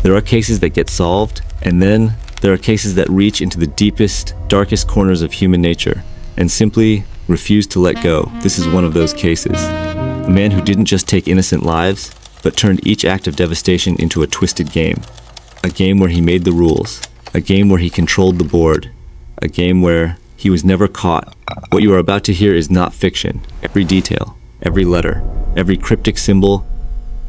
There are cases that get solved, and then there are cases that reach into the deepest, darkest corners of human nature and simply refuse to let go. This is one of those cases. A man who didn't just take innocent lives, but turned each act of devastation into a twisted game. A game where he made the rules. A game where he controlled the board. A game where he was never caught. What you are about to hear is not fiction. Every detail, every letter, every cryptic symbol,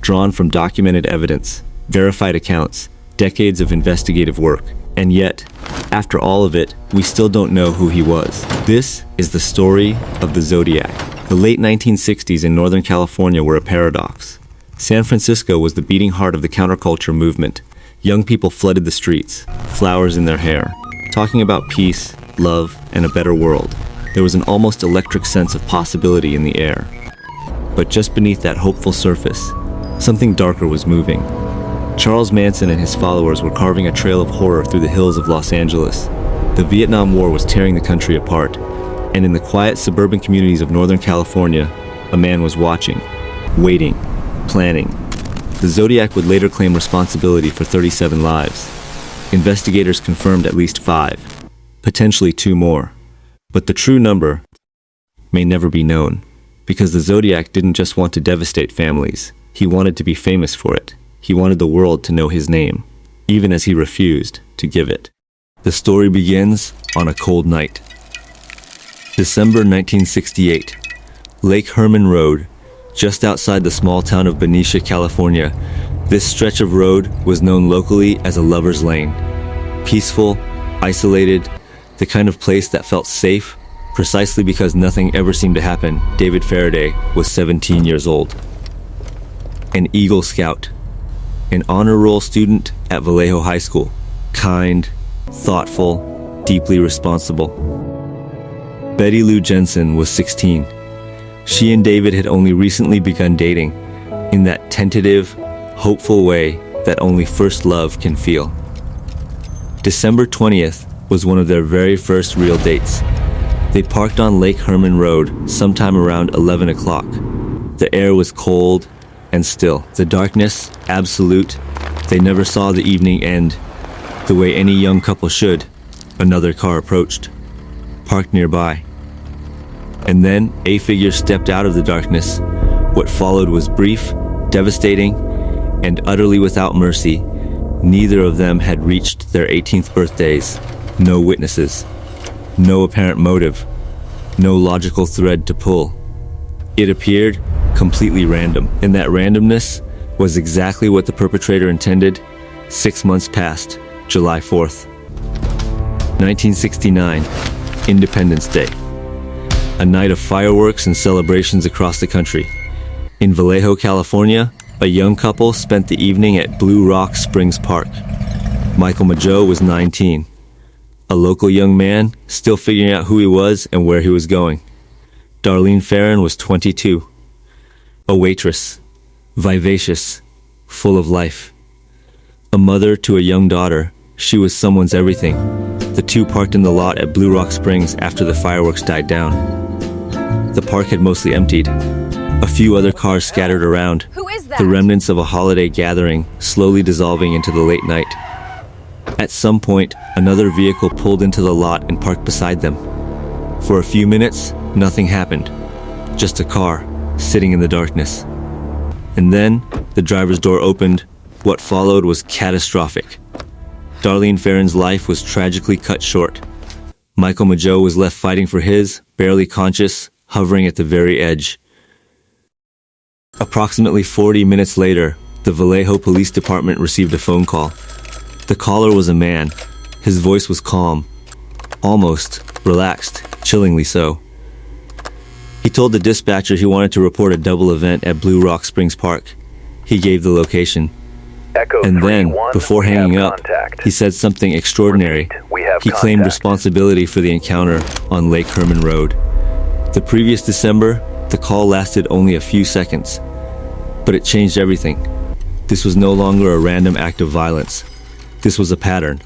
drawn from documented evidence, verified accounts, decades of investigative work. And yet, after all of it, we still don't know who he was. This is the story of the Zodiac. The late 1960s in Northern California were a paradox. San Francisco was the beating heart of the counterculture movement. Young people flooded the streets, flowers in their hair, talking about peace, love, and a better world. There was an almost electric sense of possibility in the air. But just beneath that hopeful surface, something darker was moving. Charles Manson and his followers were carving a trail of horror through the hills of Los Angeles. The Vietnam War was tearing the country apart, and in the quiet suburban communities of Northern California, a man was watching, waiting, planning. The Zodiac would later claim responsibility for 37 lives. Investigators confirmed at least 5, potentially 2 more. But the true number may never be known, because the Zodiac didn't just want to devastate families. He wanted to be famous for it. He wanted the world to know his name, even as he refused to give it. The story begins on a cold night. December 1968, Lake Herman Road, just outside the small town of Benicia, California. This stretch of road was known locally as a lover's lane. Peaceful, isolated, the kind of place that felt safe, precisely because nothing ever seemed to happen. David Faraday was 17 years old. An Eagle Scout. An honor roll student at Vallejo High School. Kind, thoughtful, deeply responsible. Betty Lou Jensen was 16. She and David had only recently begun dating, in that tentative, hopeful way that only first love can feel. December 20th was one of their very first real dates. They parked on Lake Herman Road sometime around 11 o'clock. The air was cold and still. The darkness, absolute. They never saw the evening end. The way any young couple should. Another car approached, parked nearby. And then a figure stepped out of the darkness. What followed was brief, devastating, and utterly without mercy. Neither of them had reached their 18th birthdays. No witnesses. No apparent motive. No logical thread to pull. It appeared completely random, and that randomness was exactly what the perpetrator intended. 6 months passed, July 4th. 1969, Independence Day. A night of fireworks and celebrations across the country. In Vallejo, California, a young couple spent the evening at Blue Rock Springs Park. Michael Mageau was 19. A local young man, still figuring out who he was and where he was going. Darlene Ferrin was 22. A waitress, vivacious, full of life. A mother to a young daughter, she was someone's everything. The two parked in the lot at Blue Rock Springs after the fireworks died down. The park had mostly emptied. A few other cars scattered around. Who is that? The remnants of a holiday gathering slowly dissolving into the late night. At some point, another vehicle pulled into the lot and parked beside them. For a few minutes, nothing happened. Just a car, sitting in the darkness. And then, the driver's door opened. What followed was catastrophic. Darlene Ferrin's life was tragically cut short. Michael Mageau was left fighting for his, barely conscious, hovering at the very edge. Approximately 40 minutes later, the Vallejo Police Department received a phone call. The caller was a man. His voice was calm, almost relaxed, chillingly so. He told the dispatcher he wanted to report a double event at Blue Rock Springs Park. He gave the location. And then, before hanging up, he said something extraordinary. He claimed responsibility for the encounter on Lake Herman Road. The previous December, the call lasted only a few seconds, but it changed everything. This was no longer a random act of violence. This was a pattern.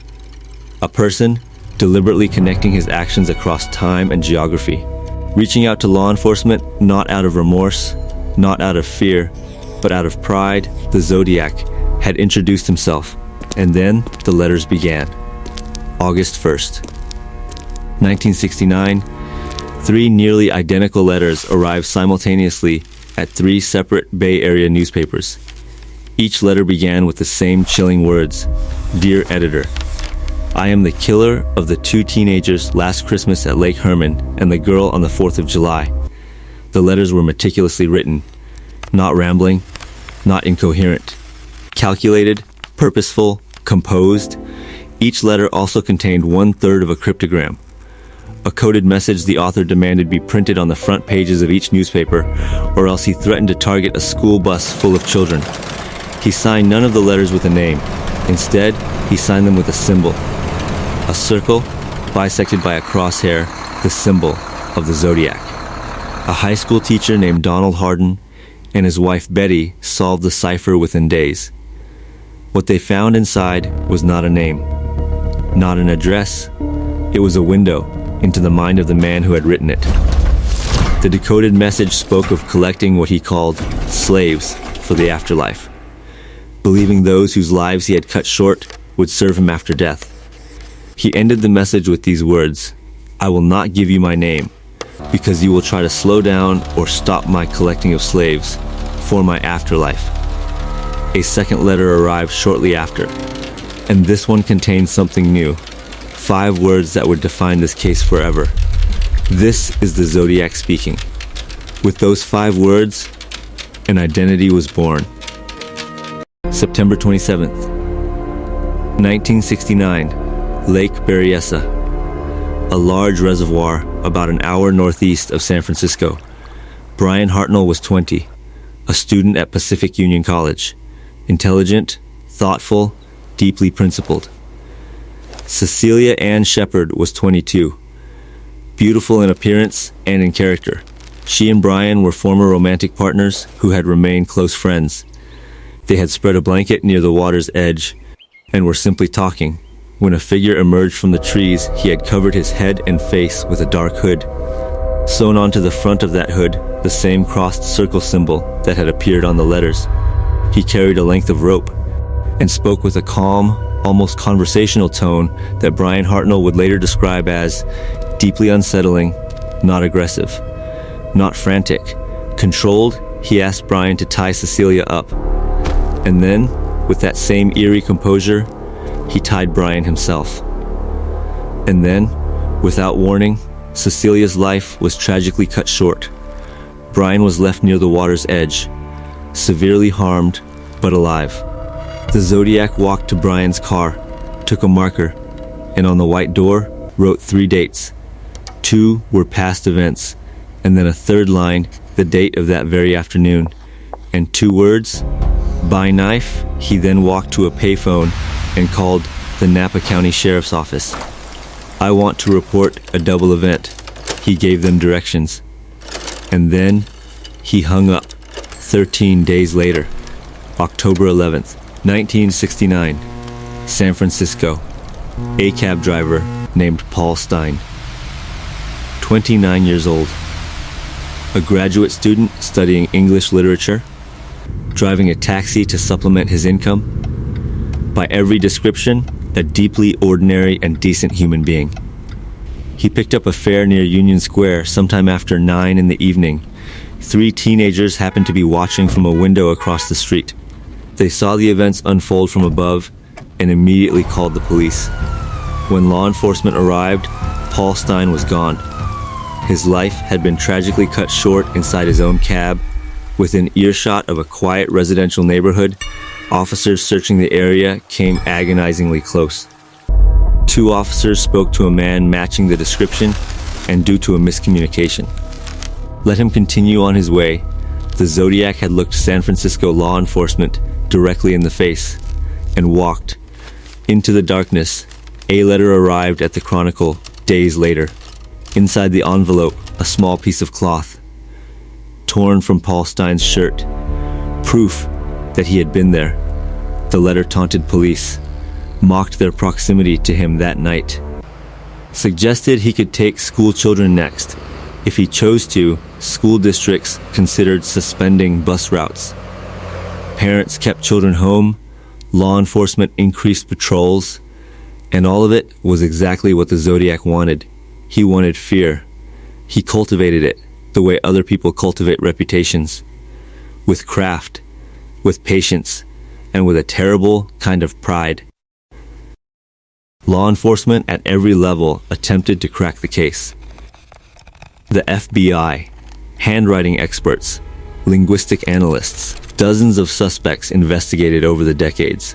A person deliberately connecting his actions across time and geography. Reaching out to law enforcement, not out of remorse, not out of fear, but out of pride, the Zodiac had introduced himself. And then the letters began. August 1st, 1969, 3 nearly identical letters arrived simultaneously at 3 separate Bay Area newspapers. Each letter began with the same chilling words: "Dear Editor, I am the killer of the 2 teenagers last Christmas at Lake Herman and the girl on the 4th of July." The letters were meticulously written, not rambling, not incoherent. Calculated, purposeful, composed. Each letter also contained 1/3 of a cryptogram, a coded message the author demanded be printed on the front pages of each newspaper, or else he threatened to target a school bus full of children. He signed none of the letters with a name. Instead, he signed them with a symbol. A circle, bisected by a crosshair, the symbol of the Zodiac. A high school teacher named Donald Harden and his wife Betty solved the cipher within days. What they found inside was not a name, not an address. It was a window into the mind of the man who had written it. The decoded message spoke of collecting what he called slaves for the afterlife, believing those whose lives he had cut short would serve him after death. He ended the message with these words: "I will not give you my name, because you will try to slow down or stop my collecting of slaves for my afterlife." A second letter arrived shortly after, and this one contained something new. 5 words that would define this case forever. This is the Zodiac speaking. With those 5 words, an identity was born. September 27th, 1969, Lake Berryessa, a large reservoir about an hour northeast of San Francisco. Brian Hartnell was 20, a student at Pacific Union College. Intelligent, thoughtful, deeply principled. Cecilia Ann Shepard was 22, beautiful in appearance and in character. She and Brian were former romantic partners who had remained close friends. They had spread a blanket near the water's edge and were simply talking when a figure emerged from the trees. He had covered his head and face with a dark hood. Sewn onto the front of that hood, the same crossed circle symbol that had appeared on the letters. He carried a length of rope and spoke with a calm, almost conversational tone that Brian Hartnell would later describe as deeply unsettling, not aggressive, not frantic. Controlled, he asked Brian to tie Cecilia up. And then, with that same eerie composure, he tied Brian himself. And then, without warning, Cecilia's life was tragically cut short. Brian was left near the water's edge, severely harmed, but alive. The Zodiac walked to Brian's car, took a marker, and on the white door wrote 3 dates. 2 were past events, and then a third line, the date of that very afternoon, and 2 words: by knife. He then walked to a payphone and called the Napa County Sheriff's Office. "I want to report a double event." He gave them directions. And then he hung up. 13 days later, October 11th, 1969, San Francisco. A cab driver named Paul Stein, 29 years old, a graduate student studying English literature, driving a taxi to supplement his income. By every description, a deeply ordinary and decent human being. He picked up a fare near Union Square sometime after 9 in the evening. 3 teenagers happened to be watching from a window across the street. They saw the events unfold from above and immediately called the police. When law enforcement arrived, Paul Stein was gone. His life had been tragically cut short inside his own cab. Within earshot of a quiet residential neighborhood, officers searching the area came agonizingly close. 2 officers spoke to a man matching the description, and due to a miscommunication, let him continue on his way. The Zodiac had looked San Francisco law enforcement directly in the face and walked into the darkness. A letter arrived at the Chronicle days later. Inside the envelope, a small piece of cloth, torn from Paul Stein's shirt, proof that he had been there. The letter taunted police, mocked their proximity to him that night, suggested he could take school children next. If he chose to, school districts considered suspending bus routes. Parents kept children home, Law enforcement increased patrols, and all of it was exactly what the Zodiac wanted. He wanted fear. He cultivated it the way other people cultivate reputations, with craft, with patience, and with a terrible kind of pride. Law enforcement at every level attempted to crack the case. The FBI, handwriting experts, linguistic analysts, dozens of suspects investigated over the decades.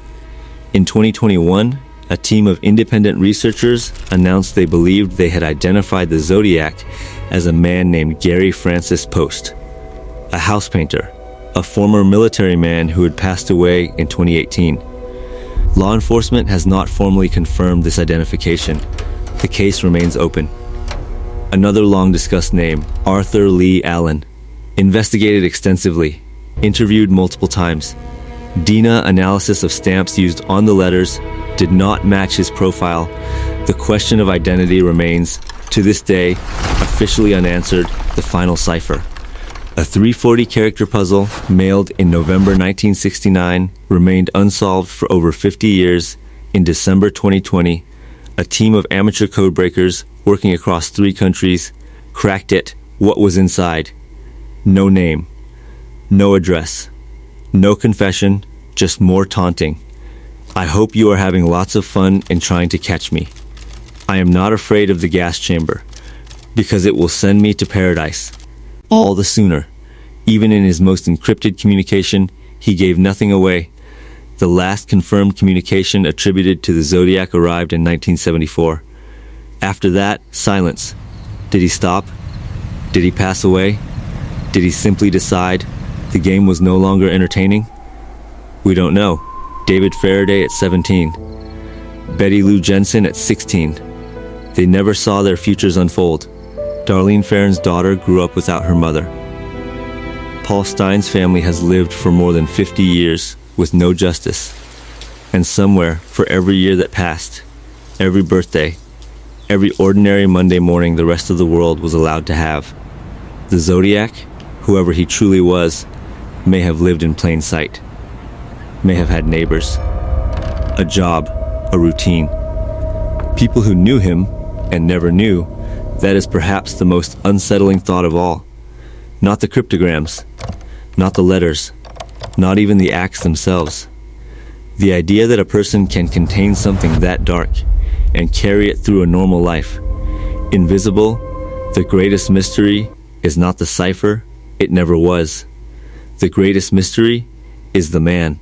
In 2021, a team of independent researchers announced they believed they had identified the Zodiac as a man named Gary Francis Post, a house painter, a former military man who had passed away in 2018. Law enforcement has not formally confirmed this identification. The case remains open. Another long-discussed name, Arthur Lee Allen, investigated extensively, interviewed multiple times. DNA analysis of stamps used on the letters did not match his profile. The question of identity remains, to this day, officially unanswered, the final cipher. A 340-character puzzle, mailed in November 1969, remained unsolved for over 50 years. In December 2020, a team of amateur codebreakers working across 3 countries cracked it. What was inside? No name, no address, no confession, just more taunting. I hope you are having lots of fun in trying to catch me. I am not afraid of the gas chamber, because it will send me to paradise. All the sooner. Even in his most encrypted communication, he gave nothing away. The last confirmed communication attributed to the Zodiac arrived in 1974. After that, silence. Did he stop? Did he pass away? Did he simply decide the game was no longer entertaining? We don't know. David Faraday at 17. Betty Lou Jensen at 16. They never saw their futures unfold. Darlene Farron's daughter grew up without her mother. Paul Stein's family has lived for more than 50 years with no justice. And somewhere, for every year that passed, every birthday, every ordinary Monday morning the rest of the world was allowed to have, the Zodiac, whoever he truly was, may have lived in plain sight, may have had neighbors, a job, a routine. People who knew him and never knew, that is perhaps the most unsettling thought of all. Not the cryptograms, not the letters, not even the acts themselves. The idea that a person can contain something that dark and carry it through a normal life. Invisible, the greatest mystery is not the cipher, it never was. The greatest mystery is the man.